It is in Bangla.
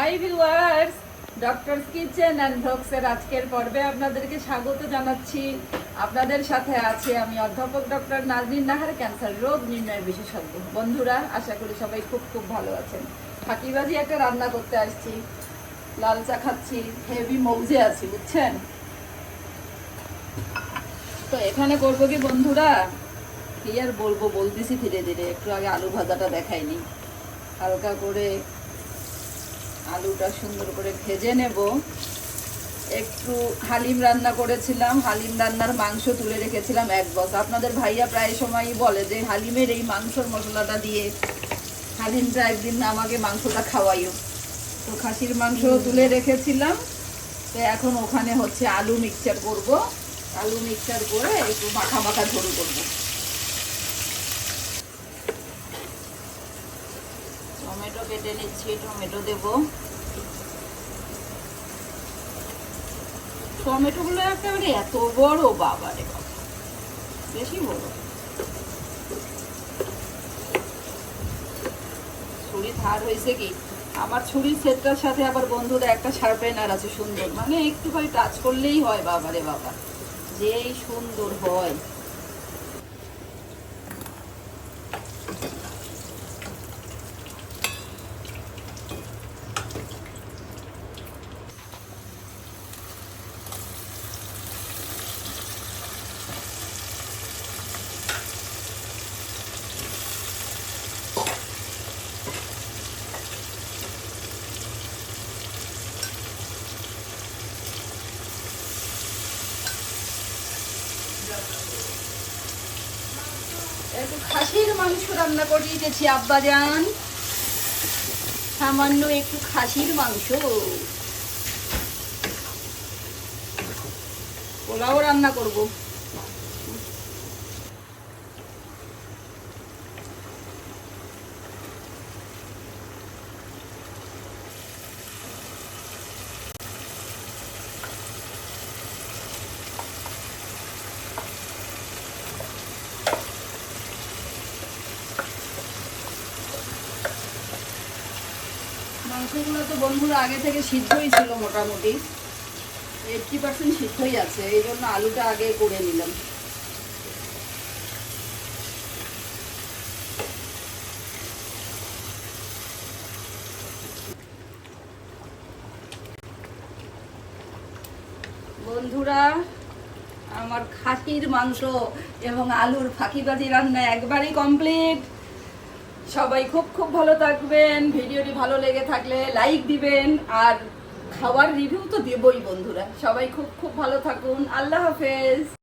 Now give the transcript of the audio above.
High viewers, doctors kitchen and ভ্লগসের আজকের পর্বে আপনাদেরকে স্বাগত জানাচ্ছি। আপনাদের সাথে আছি আমি অধ্যাপক ডক্টর নাজনীন নাহার, ক্যান্সার রোগ নির্ণয় বিশেষজ্ঞ। বন্ধুরা, আশা করি সবাই খুব খুব ভালো আছেন। ফাঁকিবাজি একটা রান্না করতে আসছি, লাল চা খাচ্ছি, হেভি মৌজে আছি, বুঝছেন তো। এখানে করবো কি বন্ধুরা, কি আর বলবো, বলতেছি ধীরে ধীরে। একটু আগে আলু ভাজাটা দেখাইনি, হালকা করে আলুটা সুন্দর করে ভেজে নেব। একটু হালিম রান্না করেছিলাম, হালিম রান্নার মাংস তুলে রেখেছিলাম এক বক্স। আপনাদের ভাইয়া প্রায় সময়ই বলে যে হালিমের এই মাংসর মশলাটা দিয়ে হালিমটা একদিন আমাকে মাংসটা খাওয়াইও। তো খাসির মাংস তুলে রেখেছিলাম। তো এখন ওখানে হচ্ছে আলু মিক্সচার করব। আলু মিক্সচার করে একটু মাখা মাখা ঝোল করবো। টমেটো কেটে নিচ্ছি, টমেটো দেব। টমেটো গুলো একেবারে এত বড়, বাবা রে বাবা, বেশি বড়। ছুরি ধার হয়েছে কি, আমার ছুরির সেটটার সাথে আবার বন্ধুরা একটা শার্পেনার আছে সুন্দর, মানে একটু করে টাচ করলেই হয়, বাবা রে বাবা, যেই সুন্দর হয়। একটু খাসির মাংস রান্না করে দিয়েছি আব্বাজান, সামান্য একটু খাসির মাংস। পোলাও রান্না করব। মাংসগুলো তো বন্ধুরা আগে থেকে সিদ্ধই ছিল, মোটামুটি 80% সিদ্ধই আছে, এই জন্য আলুটা আগে করে নিলাম। বন্ধুরা, আমার খাসির মাংস এবং আলুর ফাঁকিবাজি রান্না একবারই কমপ্লিট। সবাই খুব খুব ভালো থাকবেন। ভিডিওটি ভালো লেগে থাকলে লাইক দিবেন, আর খাওয়ার রিভিউ তো দেবই বন্ধুরা। সবাই খুব খুব ভালো থাকুন। আল্লাহ হাফেজ।